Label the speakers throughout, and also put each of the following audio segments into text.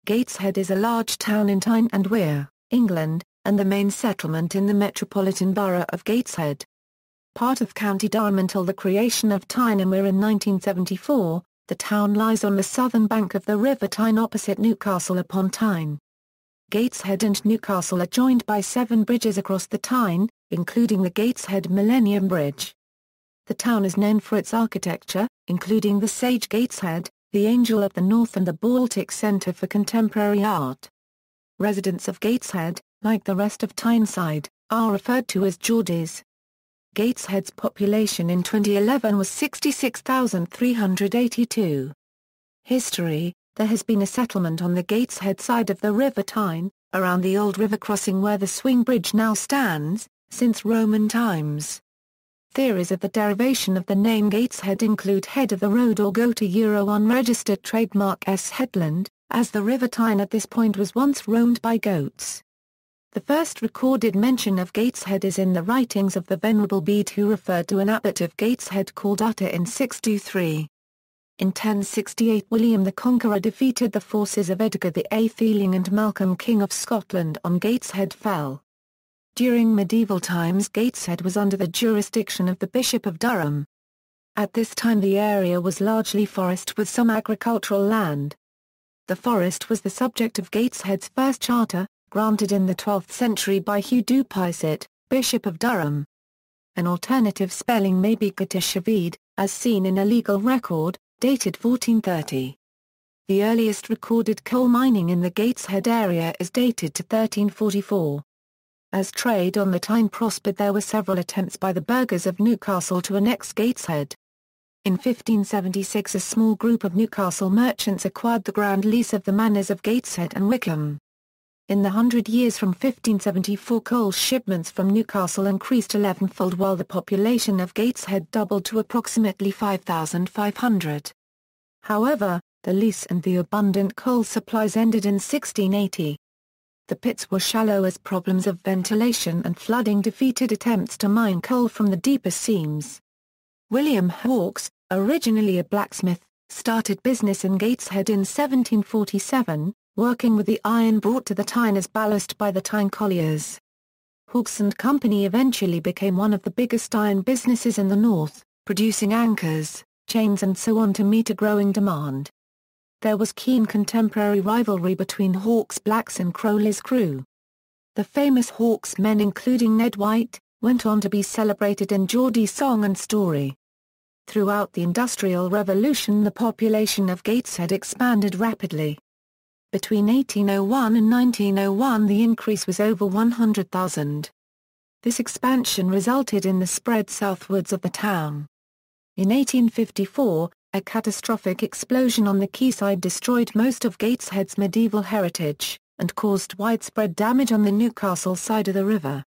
Speaker 1: Gateshead is a large town in Tyne and Wear, England, and the main settlement in the Metropolitan Borough of Gateshead. Part of County Durham until the creation of Tyne and Wear in 1974, the town lies on the southern bank of the River Tyne opposite Newcastle upon Tyne. Gateshead and Newcastle are joined by 7 bridges across the Tyne, including the Gateshead Millennium Bridge. The town is known for its architecture, including the Sage Gateshead, the Angel of the North and the Baltic Centre for Contemporary Art. Residents of Gateshead, like the rest of Tyneside, are referred to as Geordies. Gateshead's population in 2011 was 66,382. History: there has been a settlement on the Gateshead side of the River Tyne, around the old river crossing where the swing bridge now stands, since Roman times. Theories of the derivation of the name Gateshead include head of the road or unregistered trademark S headland, as the River Tyne at this point was once roamed by goats. The first recorded mention of Gateshead is in the writings of the Venerable Bede, who referred to an abbot of Gateshead called Utter in 623. In 1068 William the Conqueror defeated the forces of Edgar VIII Ealing and Malcolm King of Scotland on Gateshead fell. During medieval times Gateshead was under the jurisdiction of the Bishop of Durham. At this time the area was largely forest with some agricultural land. The forest was the subject of Gateshead's first charter, granted in the 12th century by Hugh Dupuiset, Bishop of Durham. An alternative spelling may be Gateshead, as seen in a legal record, dated 1430. The earliest recorded coal mining in the Gateshead area is dated to 1344. As trade on the Tyne prospered, there were several attempts by the burghers of Newcastle to annex Gateshead. In 1576 a small group of Newcastle merchants acquired the ground lease of the manors of Gateshead and Wickham. In the 100 years from 1574 coal shipments from Newcastle increased 11-fold while the population of Gateshead doubled to approximately 5,500. However, the lease and the abundant coal supplies ended in 1680. The pits were shallow as problems of ventilation and flooding defeated attempts to mine coal from the deeper seams. William Hawkes, originally a blacksmith, started business in Gateshead in 1747, working with the iron brought to the Tyne as ballast by the Tyne colliers. Hawkes and Company eventually became one of the biggest iron businesses in the north, producing anchors, chains and so on to meet a growing demand. There was keen contemporary rivalry between Hawkes' blacks and Crowley's crew. The famous Hawkes men, including Ned White, went on to be celebrated in Geordie song and story. Throughout the Industrial Revolution the population of Gateshead expanded rapidly. Between 1801 and 1901 the increase was over 100,000. This expansion resulted in the spread southwards of the town. In 1854, a catastrophic explosion on the quayside destroyed most of Gateshead's medieval heritage, and caused widespread damage on the Newcastle side of the river.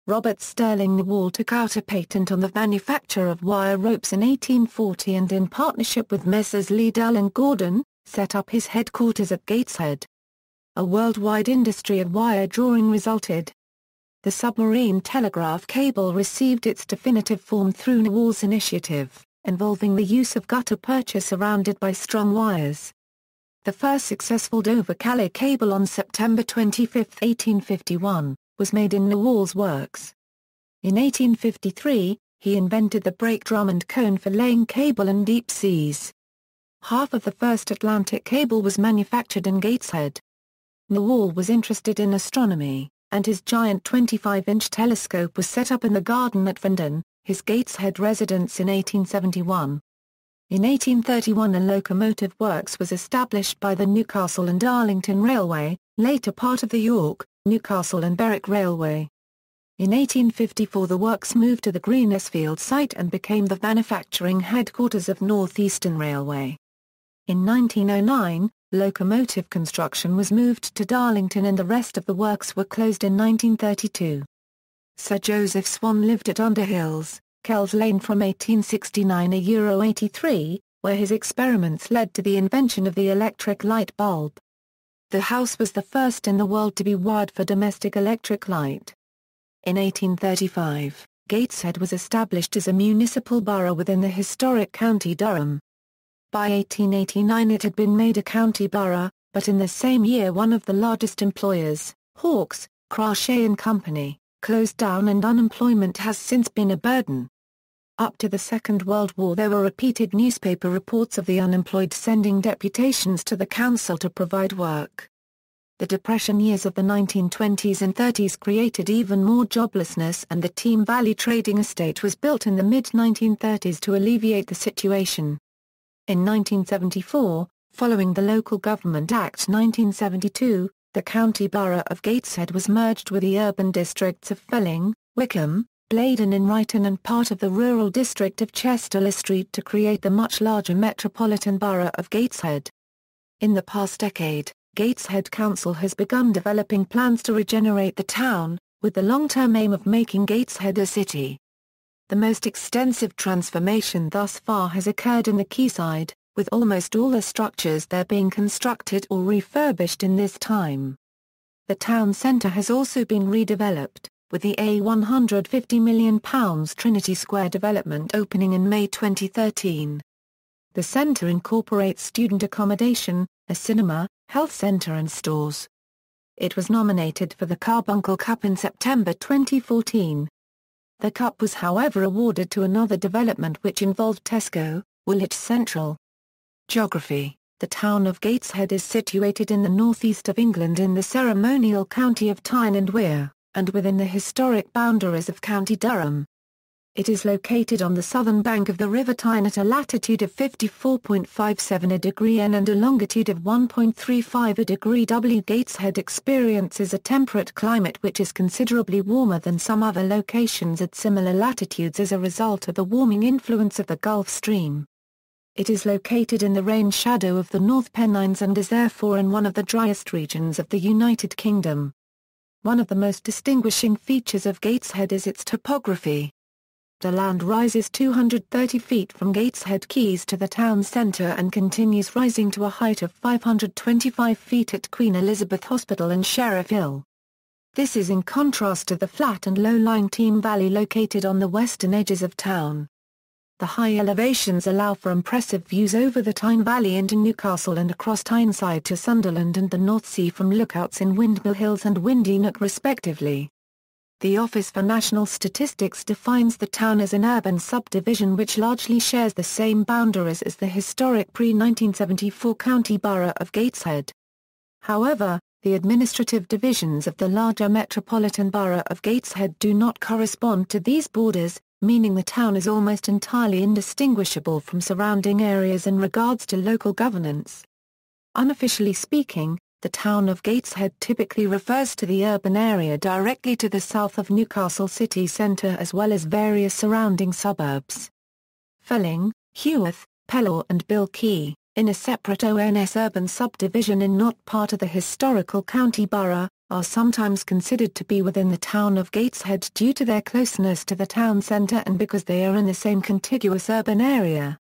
Speaker 1: Robert Sterling Newall took out a patent on the manufacture of wire ropes in 1840 and in partnership with Messrs. Liddell and Gordon, set up his headquarters at Gateshead. A worldwide industry of wire drawing resulted. The submarine telegraph cable received its definitive form through Newall's initiative, involving the use of gutta percha surrounded by strong wires. The first successful Dover-Calais cable on September 25, 1851, was made in Newall's works. In 1853, he invented the brake drum and cone for laying cable in deep seas. Half of the first Atlantic cable was manufactured in Gateshead. Newall was interested in astronomy, and his giant 25-inch telescope was set up in the garden at Fendon, his Gateshead residence, in 1871. In 1831 a locomotive works was established by the Newcastle and Darlington Railway, later part of the York, Newcastle and Berwick Railway. In 1854 the works moved to the Greenesfield site and became the manufacturing headquarters of North Eastern Railway. In 1909, locomotive construction was moved to Darlington and the rest of the works were closed in 1932. Sir Joseph Swan lived at Underhills, Kells Lane from 1869 to 83, where his experiments led to the invention of the electric light bulb. The house was the first in the world to be wired for domestic electric light. In 1835, Gateshead was established as a municipal borough within the historic County Durham. By 1889 it had been made a county borough, but in the same year one of the largest employers, Hawks, Crochet and Company, closed down and unemployment has since been a burden. Up to the Second World War there were repeated newspaper reports of the unemployed sending deputations to the council to provide work. The Depression years of the 1920s and 30s created even more joblessness, and the Team Valley trading estate was built in the mid-1930s to alleviate the situation. In 1974, following the Local Government Act 1972, the County Borough of Gateshead was merged with the urban districts of Felling, Wickham, Blaydon and Ryton and part of the rural district of Chester Street to create the much larger Metropolitan Borough of Gateshead. In the past decade, Gateshead Council has begun developing plans to regenerate the town, with the long-term aim of making Gateshead a city. The most extensive transformation thus far has occurred in the quayside, with almost all the structures there being constructed or refurbished in this time. The town centre has also been redeveloped, with the £150 million Trinity Square development opening in May 2013. The centre incorporates student accommodation, a cinema, health centre and stores. It was nominated for the Carbuncle Cup in September 2014. The cup was however awarded to another development which involved Tesco, Woolwich Central. Geography: the town of Gateshead is situated in the northeast of England in the ceremonial county of Tyne and Wear, and within the historic boundaries of County Durham. It is located on the southern bank of the River Tyne at a latitude of 54.57° N and a longitude of 1.35° W. Gateshead experiences a temperate climate which is considerably warmer than some other locations at similar latitudes as a result of the warming influence of the Gulf Stream. It is located in the rain shadow of the North Pennines and is therefore in one of the driest regions of the United Kingdom. One of the most distinguishing features of Gateshead is its topography. The land rises 230 feet from Gateshead Quays to the town centre and continues rising to a height of 525 feet at Queen Elizabeth Hospital and Sheriff Hill. This is in contrast to the flat and low-lying Team Valley located on the western edges of town. The high elevations allow for impressive views over the Tyne Valley into Newcastle and across Tyneside to Sunderland and the North Sea from lookouts in Windmill Hills and Windy Nook respectively. The Office for National Statistics defines the town as an urban subdivision which largely shares the same boundaries as the historic pre-1974 County Borough of Gateshead. However, the administrative divisions of the larger Metropolitan Borough of Gateshead do not correspond to these borders, meaning the town is almost entirely indistinguishable from surrounding areas in regards to local governance. Unofficially speaking, the town of Gateshead typically refers to the urban area directly to the south of Newcastle city centre as well as various surrounding suburbs. Felling, Heworth, Pelaw and Bilkey, in a separate ONS urban subdivision and not part of the historical county borough, are sometimes considered to be within the town of Gateshead due to their closeness to the town centre and because they are in the same contiguous urban area.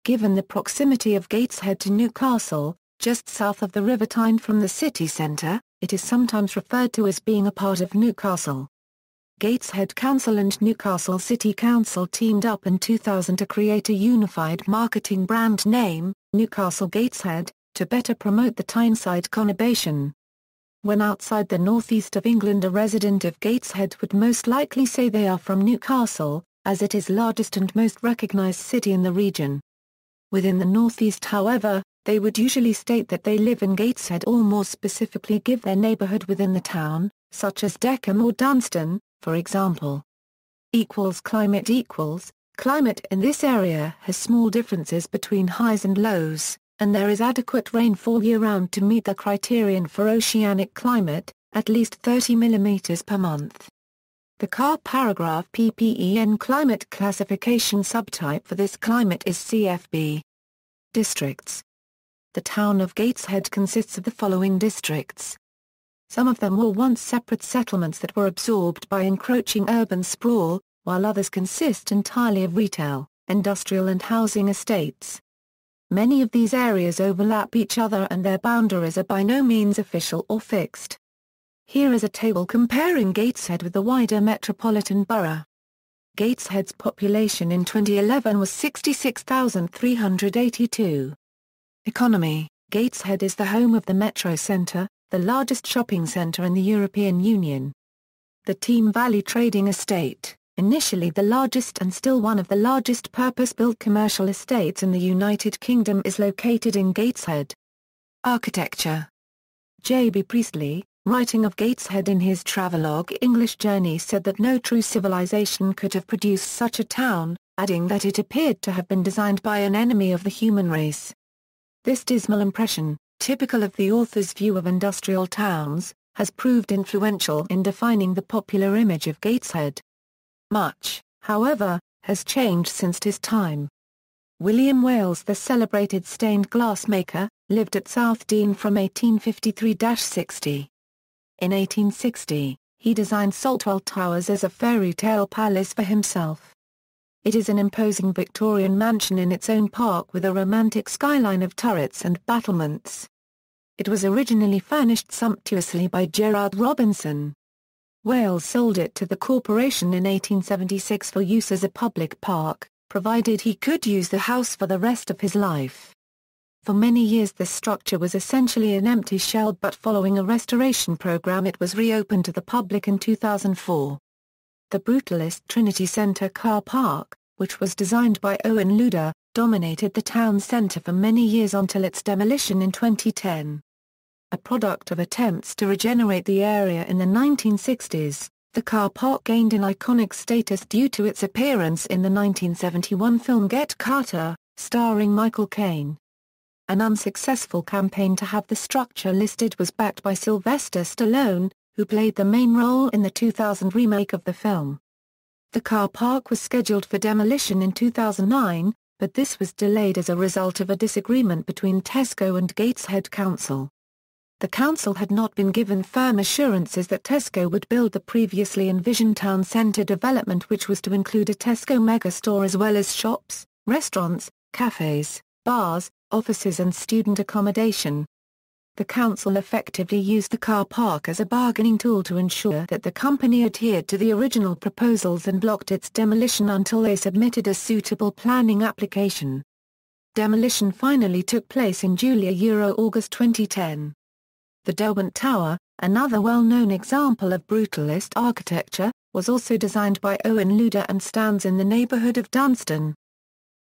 Speaker 1: Given the proximity of Gateshead to Newcastle, just south of the River Tyne from the city centre, it is sometimes referred to as being a part of Newcastle. Gateshead Council and Newcastle City Council teamed up in 2000 to create a unified marketing brand name, Newcastle Gateshead, to better promote the Tyneside conurbation. When outside the northeast of England, a resident of Gateshead would most likely say they are from Newcastle, as it is largest and most recognised city in the region. Within the northeast, however, they would usually state that they live in Gateshead or more specifically give their neighbourhood within the town, such as Deckham or Dunstan, for example. Climate in this area has small differences between highs and lows, and there is adequate rainfall year-round to meet the criterion for oceanic climate, at least 30 mm per month. The CAR paragraph PPEN climate classification subtype for this climate is CFB. Districts. The town of Gateshead consists of the following districts. Some of them were once separate settlements that were absorbed by encroaching urban sprawl, while others consist entirely of retail, industrial and housing estates. Many of these areas overlap each other and their boundaries are by no means official or fixed. Here is a table comparing Gateshead with the wider Metropolitan Borough. Gateshead's population in 2011 was 66,382. Economy. Gateshead is the home of the Metro Centre, the largest shopping centre in the European Union. The Team Valley Trading Estate, initially the largest and still one of the largest purpose-built commercial estates in the United Kingdom, is located in Gateshead. Architecture. J.B. Priestley, writing of Gateshead in his travelogue English Journey, said that no true civilization could have produced such a town, adding that it appeared to have been designed by an enemy of the human race. This dismal impression, typical of the author's view of industrial towns, has proved influential in defining the popular image of Gateshead. Much, however, has changed since his time. William Wales, the celebrated stained glass maker, lived at South Dean from 1853–60. In 1860, he designed Saltwell Towers as a fairy tale palace for himself. It is an imposing Victorian mansion in its own park with a romantic skyline of turrets and battlements. It was originally furnished sumptuously by Gerard Robinson. Wales sold it to the corporation in 1876 for use as a public park, provided he could use the house for the rest of his life. For many years the structure was essentially an empty shell, but following a restoration program it was reopened to the public in 2004. The brutalist Trinity Centre car park, which was designed by Owen Luder, dominated the town centre for many years until its demolition in 2010. A product of attempts to regenerate the area in the 1960s, the car park gained an iconic status due to its appearance in the 1971 film Get Carter, starring Michael Caine. An unsuccessful campaign to have the structure listed was backed by Sylvester Stallone, who played the main role in the 2000 remake of the film. The car park was scheduled for demolition in 2009, but this was delayed as a result of a disagreement between Tesco and Gateshead Council. The council had not been given firm assurances that Tesco would build the previously envisioned town centre development, which was to include a Tesco megastore as well as shops, restaurants, cafes, bars, offices and student accommodation. The council effectively used the car park as a bargaining tool to ensure that the company adhered to the original proposals and blocked its demolition until they submitted a suitable planning application. Demolition finally took place in July–August 2010. The Derwent Tower, another well-known example of brutalist architecture, was also designed by Owen Luder and stands in the neighbourhood of Dunstan.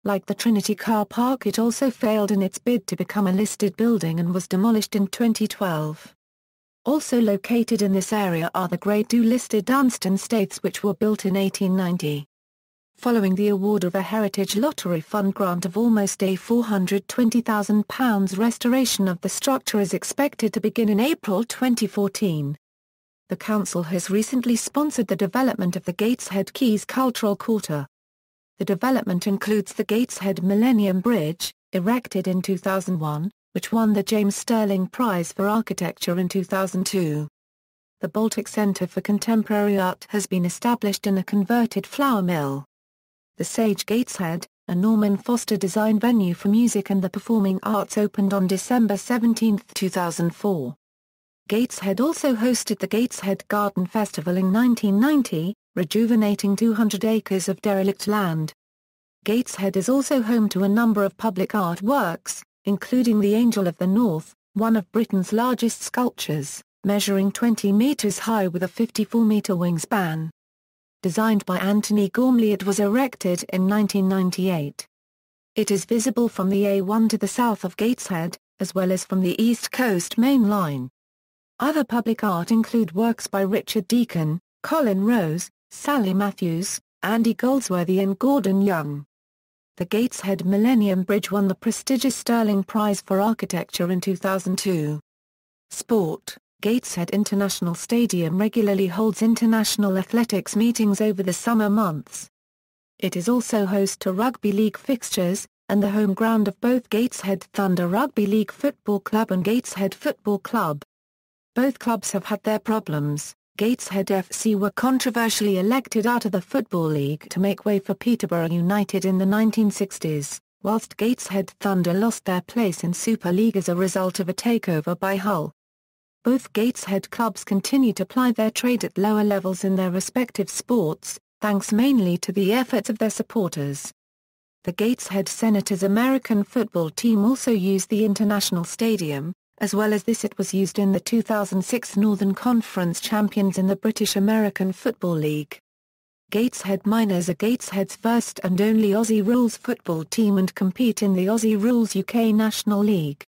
Speaker 1: Like the Trinity car park, it also failed in its bid to become a listed building and was demolished in 2012. Also located in this area are the Grade II listed Dunstan Staiths, which were built in 1890. Following the award of a Heritage Lottery Fund grant of almost £420,000, restoration of the structure is expected to begin in April 2014. The council has recently sponsored the development of the Gateshead Quays Cultural Quarter. The development includes the Gateshead Millennium Bridge, erected in 2001, which won the James Stirling Prize for Architecture in 2002. The Baltic Centre for Contemporary Art has been established in a converted flour mill. The Sage Gateshead, a Norman Foster design venue for music and the performing arts, opened on December 17, 2004. Gateshead also hosted the Gateshead Garden Festival in 1990, rejuvenating 200 acres of derelict land. Gateshead is also home to a number of public artworks, including the Angel of the North, one of Britain's largest sculptures, measuring 20 metres high with a 54-metre wingspan. Designed by Anthony Gormley, it was erected in 1998. It is visible from the A1 to the south of Gateshead, as well as from the East Coast Main Line. Other public art include works by Richard Deacon, Colin Rose, Sally Matthews, Andy Goldsworthy and Gordon Young. The Gateshead Millennium Bridge won the prestigious Stirling Prize for Architecture in 2002. Sport. Gateshead International Stadium regularly holds international athletics meetings over the summer months. It is also host to rugby league fixtures, and the home ground of both Gateshead Thunder Rugby League Football Club and Gateshead Football Club. Both clubs have had their problems. Gateshead FC were controversially elected out of the Football League to make way for Peterborough United in the 1960s, whilst Gateshead Thunder lost their place in Super League as a result of a takeover by Hull. Both Gateshead clubs continue to ply their trade at lower levels in their respective sports, thanks mainly to the efforts of their supporters. The Gateshead Senators American football team also used the International Stadium. As well as this, it was used in the 2006 Northern Conference champions in the British American Football League. Gateshead Miners are Gateshead's first and only Aussie Rules football team and compete in the Aussie Rules UK National League.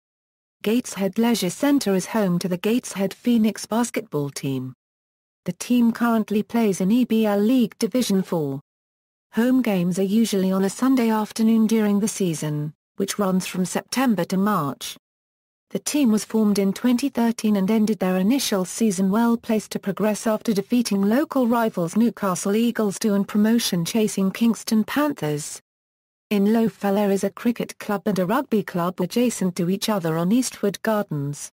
Speaker 1: Gateshead Leisure Centre is home to the Gateshead Phoenix basketball team. The team currently plays in EBL League Division 4. Home games are usually on a Sunday afternoon during the season, which runs from September to March. The team was formed in 2013 and ended their initial season well placed to progress after defeating local rivals Newcastle Eagles 2 and promotion-chasing Kingston Panthers. In Low Fell there is a cricket club and a rugby club adjacent to each other on Eastwood Gardens.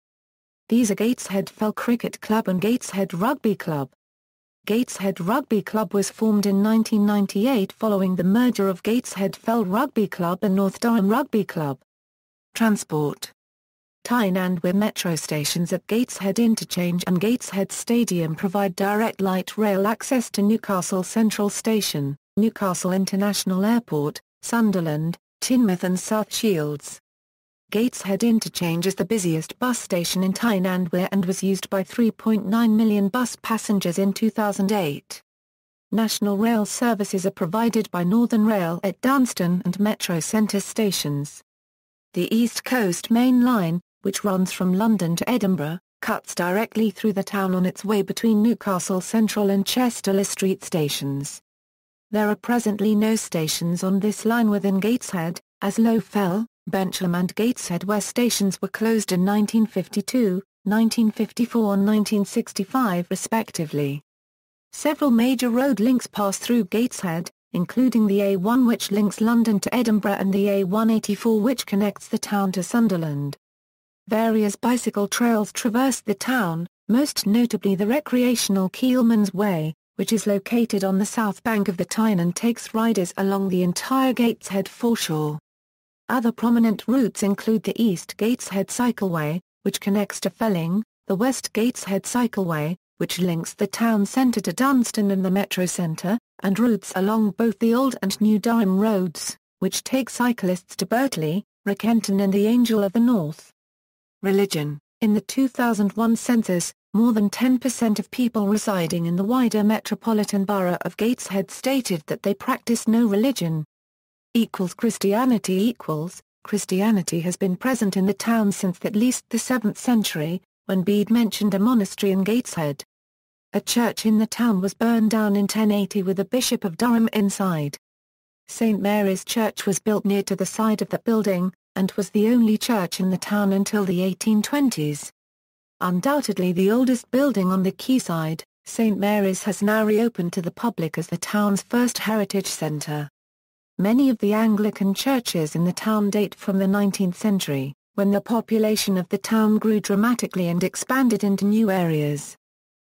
Speaker 1: These are Gateshead Fell Cricket Club and Gateshead Rugby Club. Gateshead Rugby Club was formed in 1998 following the merger of Gateshead Fell Rugby Club and North Durham Rugby Club. Transport. Tyne and Wear metro stations at Gateshead Interchange and Gateshead Stadium provide direct light rail access to Newcastle Central Station, Newcastle International Airport, Sunderland, Teignmouth and South Shields. Gateshead Interchange is the busiest bus station in Tyne and Wear and was used by 3.9 million bus passengers in 2008. National rail services are provided by Northern Rail at Dunstan and Metro Centre stations. The East Coast Main Line, which runs from London to Edinburgh, cuts directly through the town on its way between Newcastle Central and Chester Street stations. There are presently no stations on this line within Gateshead, as Low Fell, Bencham and Gateshead West stations were closed in 1952, 1954 and 1965 respectively. Several major road links pass through Gateshead, including the A1 which links London to Edinburgh and the A184 which connects the town to Sunderland. Various bicycle trails traverse the town, most notably the recreational Keelman's Way, which is located on the south bank of the Tyne and takes riders along the entire Gateshead foreshore. Other prominent routes include the East Gateshead Cycleway, which connects to Felling, the West Gateshead Cycleway, which links the town centre to Dunstan and the Metro Centre, and routes along both the Old and New Durham roads, which take cyclists to Berkeley, Rockenton and the Angel of the North. Religion. In the 2001 census, more than 10% of people residing in the wider Metropolitan Borough of Gateshead stated that they practice no religion. Christianity has been present in the town since at least the 7th century, when Bede mentioned a monastery in Gateshead. A church in the town was burned down in 1080 with the Bishop of Durham inside. St Mary's Church was built near to the side of the building, and was the only church in the town until the 1820s. Undoubtedly the oldest building on the quayside, St Mary's has now reopened to the public as the town's first heritage centre. Many of the Anglican churches in the town date from the 19th century, when the population of the town grew dramatically and expanded into new areas.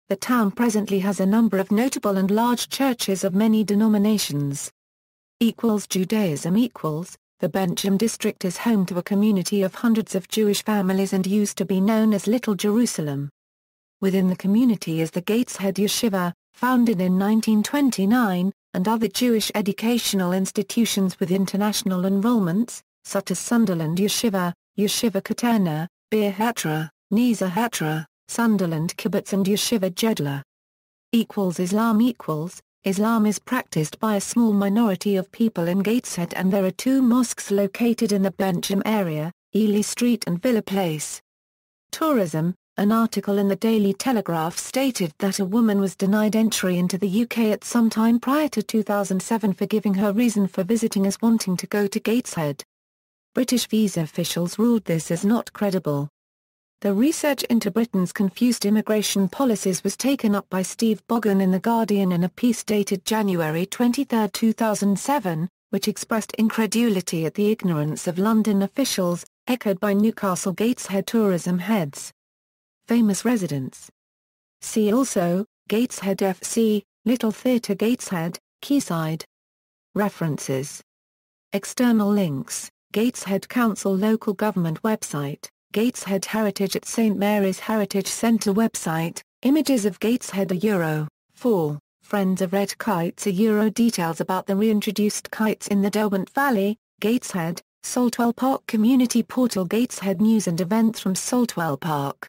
Speaker 1: The town presently has a number of notable and large churches of many denominations. Judaism. The Bencham district is home to a community of hundreds of Jewish families and used to be known as Little Jerusalem. Within the community is the Gateshead Yeshiva, founded in 1929, and other Jewish educational institutions with international enrollments, such as Sunderland Yeshiva, Yeshiva Katerna, Bir Hatra, Neza Hatra, Sunderland Kibbutz and Yeshiva Jedlah. Islam. Islam is practiced by a small minority of people in Gateshead and there are two mosques located in the Bencham area, Ely Street and Villa Place. Tourism. An article in the Daily Telegraph stated that a woman was denied entry into the UK at some time prior to 2007 for giving her reason for visiting as wanting to go to Gateshead. British visa officials ruled this as not credible. The research into Britain's confused immigration policies was taken up by Steve Boggan in The Guardian in a piece dated January 23, 2007, which expressed incredulity at the ignorance of London officials, echoed by Newcastle Gateshead tourism heads. Famous residents. See also, Gateshead FC, Little Theatre Gateshead, Quayside. References. External links, Gateshead Council Local Government website, Gateshead Heritage at St Mary's Heritage Centre website, images of Gateshead. €4. Friends of Red Kites are details about the reintroduced kites in the Derwent Valley, Gateshead, Saltwell Park Community Portal Gateshead News and events from Saltwell Park.